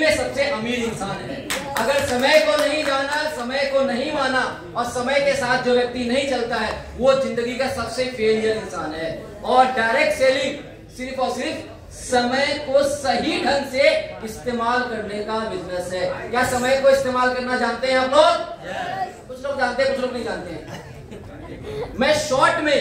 में सबसे अमीर इंसान है। अगर समय को नहीं जाना, समय को नहीं माना और समय के साथ जो व्यक्ति नहीं चलता है वो जिंदगी का सबसे फेलियर इंसान है। और डायरेक्ट सेलिंग सिर्फ और सिर्फ समय को सही ढंग से इस्तेमाल करने का बिजनेस है। क्या समय को इस्तेमाल करना जानते हैं आप लोग? कुछ लोग जानते हैं, कुछ लोग नहीं जानते हैं। मैं शॉर्ट में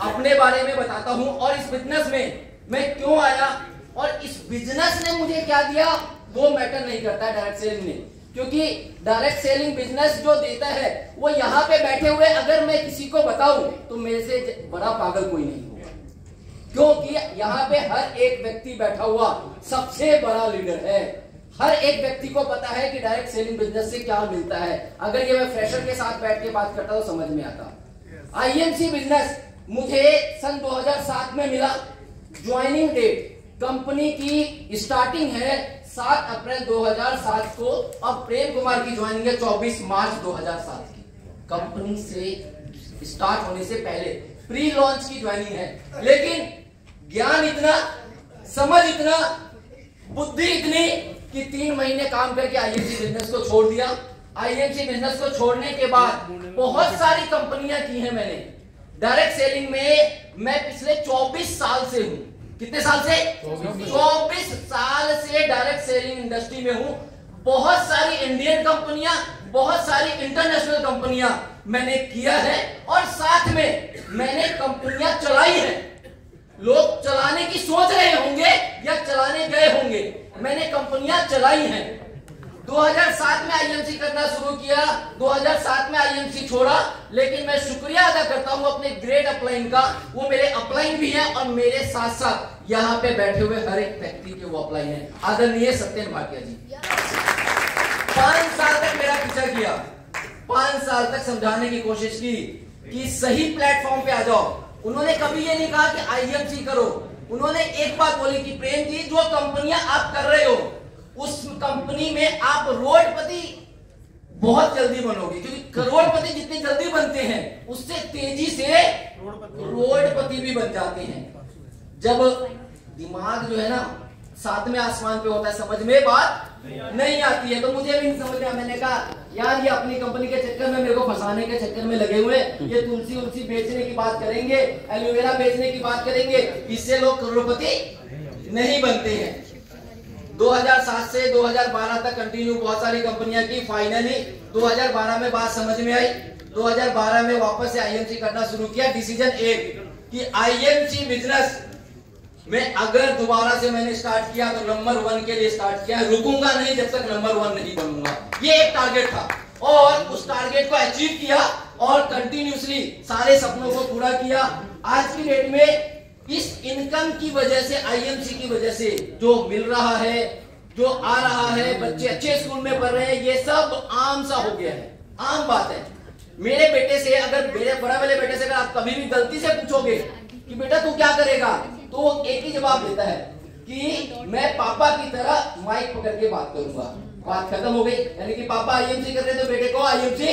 अपने बारे में बताता हूं और इस बिजनेस में मैं क्यों आया और इस बिजनेस ने मुझे क्या दिया वो मैटर नहीं करता डायरेक्ट सेलिंग ने, क्योंकि डायरेक्ट सेलिंग बिजनेस जो देता है वो यहाँ पे बैठे हुए अगर मैं किसी को बताऊं तो मेरे से बड़ा पागल कोई नहीं होगा, क्योंकि यहाँ पे हर एक व्यक्ति बैठा हुआ सबसे बड़ा लीडर है। हर एक व्यक्ति को पता है कि डायरेक्ट सेलिंग बिजनेस से क्या मिलता है। अगर ये मैं फ्रेशर के साथ बैठ के बात करता तो समझ में आता। आईएमसी बिजनेस मुझे सन 2007 में मिला। ज्वाइनिंग डेट कंपनी की स्टार्टिंग है 7 अप्रैल 2007 को और प्रेम कुमार की ज्वाइनिंग है 24 मार्च 2007 की। कंपनी से स्टार्ट होने से पहले प्री लॉन्च की ज्वाइनिंग है, लेकिन ज्ञान इतना, समझ इतना, बुद्धि इतनी कि 3 महीने काम करके आईएमसी बिजनेस को छोड़ दिया। आईएमसी बिजनेस को छोड़ने के बाद बहुत सारी कंपनियां की हैं मैंने। डायरेक्ट सेलिंग में मैं पिछले 24 साल से हूं। कितने साल से? 24 साल से डायरेक्ट सेलिंग इंडस्ट्री में हूं। बहुत सारी इंडियन कंपनियां, बहुत सारी इंटरनेशनल कंपनियां मैंने किया है और साथ में मैंने कंपनियां चलाई है। लोग चलाने की सोच रहे होंगे या चलाने गए होंगे, मैंने कंपनियां चलाई हैं। 2007 में आईएमसी करना शुरू किया, 2007 में आईएमसी छोड़ा, लेकिन मैं शुक्रिया अदा करता हूं अपने ग्रेट अपलाइन का। वो मेरे अपलाइन भी हैं और मेरे साथ साथ यहाँ पे बैठे हुए हर एक व्यक्ति के वो अपलाइन है। आदरणीय सत्येंद्र भाटिया जी 5 साल तक मेरा पीछा किया, 5 साल तक समझाने की कोशिश की कि सही प्लेटफॉर्म पे आ जाओ। उन्होंने कभी ये नहीं कहा कि आईएमसी करो। उन्होंने एक बात बोली कि प्रेम जी जो कंपनियां आप कर रहे हो उस कंपनी में आप रोडपति बहुत जल्दी बनोगे, क्योंकि करोड़पति जितने जल्दी बनते हैं उससे तेजी से रोडपति भी बन जाते हैं। जब दिमाग जो है ना 7वें आसमान पे होता है, समझ में बात नहीं आती है, तो मुझे भी नहीं समझ में। मैंने कहा यार ये अपनी कंपनी के चक्कर में, मेरे को फंसाने के चक्कर में लगे हुए, ये तुलसी उलसी बेचने की बात करेंगे, एलोवेरा बेचने की बात करेंगे, इससे लोग करोड़पति नहीं बनते हैं। 2007 से 2012 तक कंटिन्यू बहुत सारी कंपनियां की। फाइनली 2012 में बात समझ में आई। 2012 में वापस से आईएमसी करना शुरू किया। डिसीजन एक कि आईएमसी बिजनेस में अगर दोबारा से मैंने स्टार्ट किया तो नंबर 1 के लिए स्टार्ट किया, रुकूंगा नहीं जब तक नंबर 1 नहीं बनूंगा। ये एक टारगेट था और उस टारगेट को अचीव किया और कंटिन्यूसली सारे सपनों को पूरा किया। आज की डेट में इस इनकम की वजह से, आईएमसी की वजह से जो मिल रहा है, जो आ रहा है, बच्चे अच्छे स्कूल में पढ़ रहे हैं, ये सब आम सा हो गया है, आम बात है। मेरे बेटे से, अगर मेरे बड़ा वाले बेटे से अगर आप कभी भी गलती से पूछोगे कि बेटा तू क्या करेगा, तो वो एक ही जवाब देता है कि मैं पापा की तरह माइक पकड़ के बात करूंगा। बात खत्म हो गई। यानी कि पापा आईएमसी कर रहे हैं तो बेटे को आईएमसी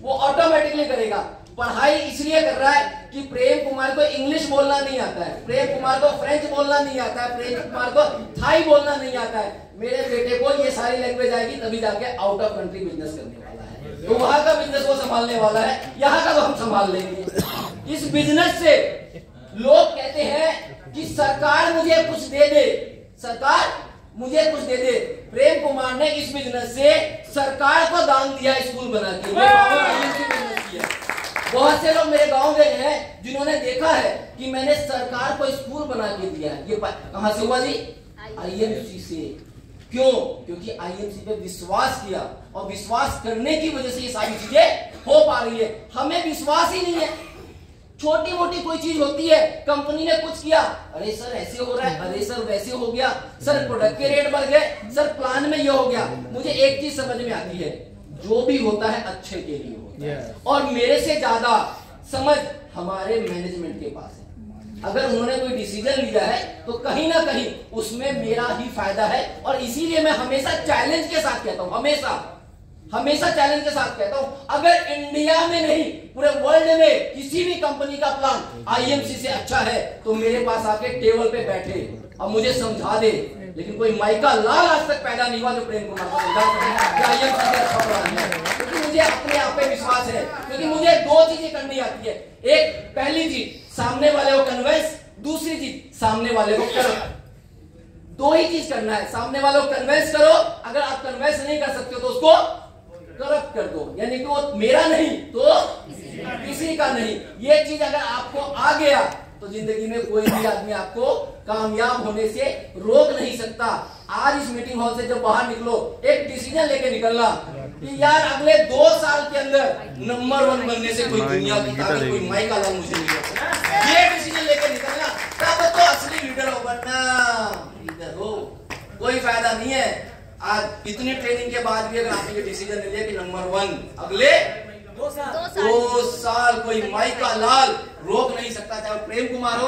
वो ऑटोमेटिकली करेगा। पढ़ाई इसलिए कर रहा है कि प्रेम कुमार को इंग्लिश बोलना नहीं आता है, प्रेम कुमार को फ्रेंच बोलना नहीं आता है, प्रेम कुमार को थाई बोलना नहीं आता है। मेरे बेटे को ये सारी लैंग्वेज आएगी तभी जाके आउट ऑफ कंट्री बिजनेस करने वाला है, तो वहां का बिजनेस वो संभालने वाला है, यहाँ का तो हम संभाल लेंगे। इस बिजनेस से लोग कहते हैं कि सरकार मुझे कुछ दे दे, सरकार मुझे कुछ दे दे। प्रेम कुमार ने इस बिजनेस से सरकार को दान दिया, स्कूल बना के। बहुत से लोग मेरे गांव गए हैं जिन्होंने देखा है कि मैंने सरकार को स्कूल बना के दिया। ये कहां से हुआ जी? आईएमसी से। क्यों? क्योंकि आईएमसी पे विश्वास किया और विश्वास करने की वजह से ये सारी चीजें हो पा रही है। हमें विश्वास ही नहीं है। छोटी मोटी कोई चीज होती है, कंपनी ने कुछ किया, अरे सर ऐसे हो रहा है, अरे सर वैसे हो गया, सर प्रोडक्ट के रेट बढ़ गए, सर प्लान में ये हो गया। मुझे एक चीज समझ में आती है, जो भी होता है अच्छे के लिए होता है और मेरे से ज्यादा समझ हमारे मैनेजमेंट के पास है। अगर उन्होंने कोई डिसीजन लिया है तो कहीं ना कहीं उसमें मेरा ही फायदा है और इसीलिए मैं हमेशा चैलेंज के साथ कहता हूं, हमेशा चैलेंज के साथ कहता हूं, अगर इंडिया में नहीं पूरे वर्ल्ड में किसी भी कंपनी का प्लान आईएमसी से अच्छा है तो मेरे पास आके टेबल पे बैठे और मुझे समझा दे लेकिन कोई माइका लाल आज तक पैदा नहीं हुआ जो प्रेम कुमार को समझा सके कि आईएम सीधे अच्छा पढ़ाना है। क्योंकि मुझे अपने आप पे विश्वास है, क्योंकि मुझे दो चीजें करनी आती है। एक, पहली चीज सामने वाले को कन्विंस, दूसरी चीज सामने वाले को करप्ट। दो ही चीज करना है, सामने वाले को कन्विंस करो, अगर आप कन्विंस नहीं कर सकते हो तो उसको करप्ट कर दो, यानी कि वो मेरा नहीं तो किसी का नहीं। ये चीज अगर आपको आ गया तो जिंदगी में कोई भी आदमी आपको कामयाब होने से रोक नहीं सकता। आज इस मीटिंग हॉल से जब बाहर निकलो, एक डिसीजन लेके निकलना कि यार अगले 2 साल के अंदर नंबर 1 बनने से कोई दुनिया की ताकत, कोई माइका लाल मुझे नहीं रोक। ये डिसीजन लेके निकलना, तब तो असली लीडर हो। बनना लीडर हो कोई फायदा नहीं है। आज इतनी ट्रेनिंग के बाद भी अगर आपने ये डिसीजन ले लिया कि नंबर 1 अगले 2 साल कोई माइका लाल रोक नहीं सकता, चाहे प्रेम कुमार हो।